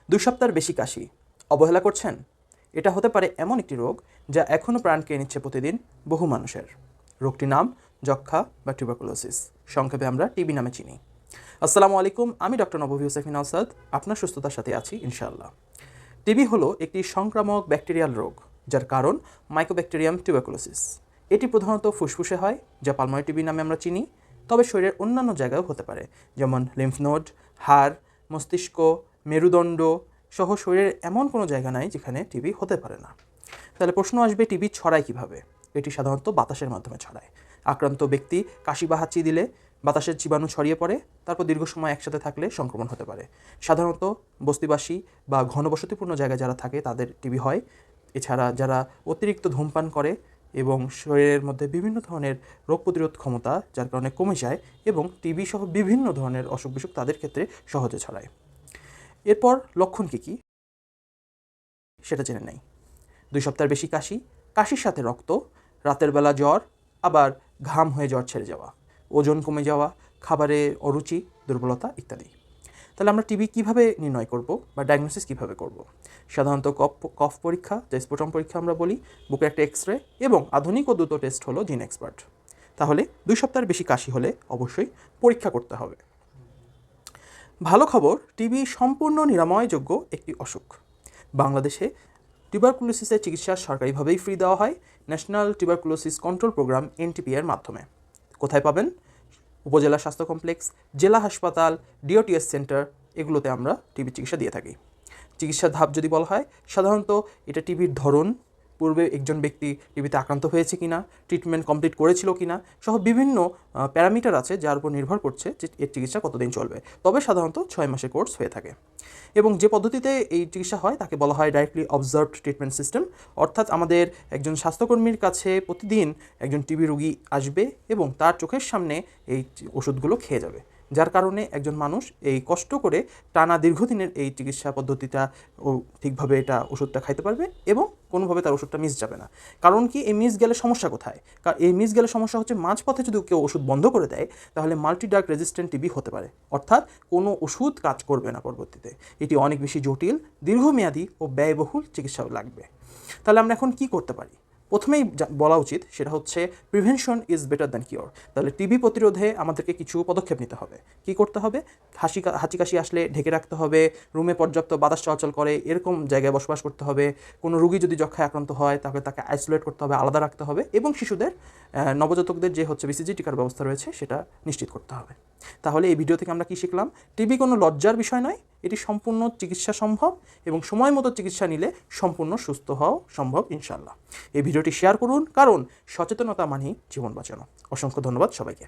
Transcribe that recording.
2 সপ্তাহের বেশি কাশি, অবহেলা করছেন? এটা হতে পারে এমন একটি রোগ যা এখনও প্রাণ কেড়ে নিচ্ছে প্রতিদিন বহু মানুষের। রোগটির নাম যক্ষ্মা বা টিউবারকুলোসিস, সংক্ষেপে আমরা টিবি নামে চিনি। আসসালামু আলাইকুম, আমি ডক্টর নবী হোসেফিন আসাদ, আপনার সুস্থতার সাথে আছি ইনশাআল্লাহ। টিবি হলো একটি সংক্রামক ব্যাকটেরিয়াল রোগ যার কারণ মাইকোব্যাকটেরিয়াম টিউবারকুলোসিস। এটি প্রধানত ফুসফুসে হয়, যা পালমোনারি টিবি নামে আমরা চিনি, তবে শরীরের অন্যান্য জায়গায়ও হতে পারে, যেমন লিম্ফ নোড, হাড়, মস্তিষ্ক, মেরুদণ্ড সহ শরীরের এমন কোনো জায়গা নাই যেখানে টিবি হতে পারে না। তাহলে প্রশ্ন আসবে, টিবি ছড়ায় কিভাবে? এটি সাধারণত বাতাসের মাধ্যমে ছড়ায়। আক্রান্ত ব্যক্তি কাশি বা হাঁচি দিলে বাতাসের জীবাণু ছড়িয়ে পড়ে, তারপর দীর্ঘ সময় একসাথে থাকলে সংক্রমণ হতে পারে। সাধারণত বস্তিবাসী বা ঘনবসতিপূর্ণ জায়গায় যারা থাকে তাদের টিবি হয়। এছাড়া যারা অতিরিক্ত ধূমপান করে এবং শরীরের মধ্যে বিভিন্ন ধরনের রোগ প্রতিরোধ ক্ষমতা যার কারণে কমে যায় এবং টিবি সহ বিভিন্ন ধরনের অসুখ বিসুখ তাদের ক্ষেত্রে সহজে ছড়ায়। এরপর লক্ষণ কী সেটা জেনে নেই। 2 সপ্তাহের বেশি কাশি, কাশির সাথে রক্ত, রাতের বেলা জ্বর, আবার ঘাম হয়ে জ্বর ছেড়ে যাওয়া, ওজন কমে যাওয়া, খাবারে অরুচি, দুর্বলতা ইত্যাদি। তাহলে আমরা টিবি কীভাবে নির্ণয় করব বা ডায়াগনোসিস কীভাবে করব? সাধারণত কফ পরীক্ষা, যা স্পুটাম পরীক্ষা আমরা বলি, বুকের একটা এক্স রে এবং আধুনিক ও দ্রুত টেস্ট হলো জিন এক্সপার্ট। তাহলে 2 সপ্তাহের বেশি কাশি হলে অবশ্যই পরীক্ষা করতে হবে। ভালো খবর, টিবি সম্পূর্ণ নিরাময়যোগ্য একটি অসুখ। বাংলাদেশে টিউবারকুলোসিসের চিকিৎসা সরকারিভাবেই ফ্রি দেওয়া হয় national tuberculosis control programme NTP এর মাধ্যমে। কোথায় পাবেন? উপজেলা স্বাস্থ্য কমপ্লেক্স, জেলা হাসপাতাল, DOTS সেন্টার, এগুলোতে আমরা টিবি চিকিৎসা দিয়ে থাকি। চিকিৎসার ধাপ যদি বলা হয়, সাধারণত এটা টিবির ধরন, পূর্বে একজন ব্যক্তি টিবিতে আক্রান্ত হয়েছে কিনা, ট্রিটমেন্ট কমপ্লিট করেছিল কিনা সহ বিভিন্ন প্যারামিটার আছে যার উপর নির্ভর করছে যে এর চিকিৎসা কতদিন চলবে। তবে সাধারণত 6 মাসের কোর্স হয়ে থাকে এবং যে পদ্ধতিতে এই চিকিৎসা হয় তাকে বলা হয় ডাইরেক্টলি অবজার্ভড ট্রিটমেন্ট সিস্টেম। অর্থাৎ আমাদের একজন স্বাস্থ্যকর্মীর কাছে প্রতিদিন একজন টিবি রোগী আসবে এবং তার চোখের সামনে এই ওষুধগুলো খেয়ে যাবে, যার কারণে একজন মানুষ এই কষ্ট করে টানা দীর্ঘদিনের এই চিকিৎসা পদ্ধতিটা ও ঠিকভাবে এটা ওষুধটা খাইতে পারবে এবং কোনোভাবে তার ওষুধটা মিস যাবে না। কারণ কি, এই মিস গেলে সমস্যা কোথায়? কারণ এই মিস গেলে সমস্যা হচ্ছে মাঝপথে যদি কেউ ওষুধ বন্ধ করে দেয় তাহলে মাল্টি ড্রাগ রেজিস্ট্যান্ট টিবি হতে পারে, অর্থাৎ কোনো ওষুধ কাজ করবে না পরবর্তীতে। এটি অনেক বেশি জটিল, দীর্ঘমেয়াদী ও ব্যয়বহুল চিকিৎসা লাগবে। তাহলে আমরা এখন কি করতে পারি? প্রথমেই বলা উচিত সেটা হচ্ছে prevention is better than cure. তাহলে টিবি প্রতিরোধে আমাদেরকে কিছু পদক্ষেপ নিতে হবে। কি করতে হবে? হাঁচি কাশি আসলে ঢেকে রাখতে হবে, রুমে পর্যাপ্ত বাতাস চলাচল করে এরকম জায়গায় বসবাস করতে হবে। কোনো রোগী যদি যক্ষ্মায় আক্রান্ত হয় তাহলে তাকে আইসোলেট করতে হবে, আলাদা রাখতে হবে এবং শিশুদের নবজাতকদের যে BCG টিকার ব্যবস্থা রয়েছে সেটা নিশ্চিত করতে হবে। তাহলে এই ভিডিও থেকে আমরা কি শিখলাম? টিবি কোনো লজ্জার বিষয় নয়, এটি সম্পূর্ণ চিকিৎসা সম্ভব এবং সময় মতো চিকিৎসা নিলে সম্পূর্ণ সুস্থ হওয়া সম্ভব ইনশাআল্লাহ। এই ভিডিওটি শেয়ার করুন, কারণ সচেতনতা মানেই জীবন বাঁচানো। অসংখ্য ধন্যবাদ সবাইকে।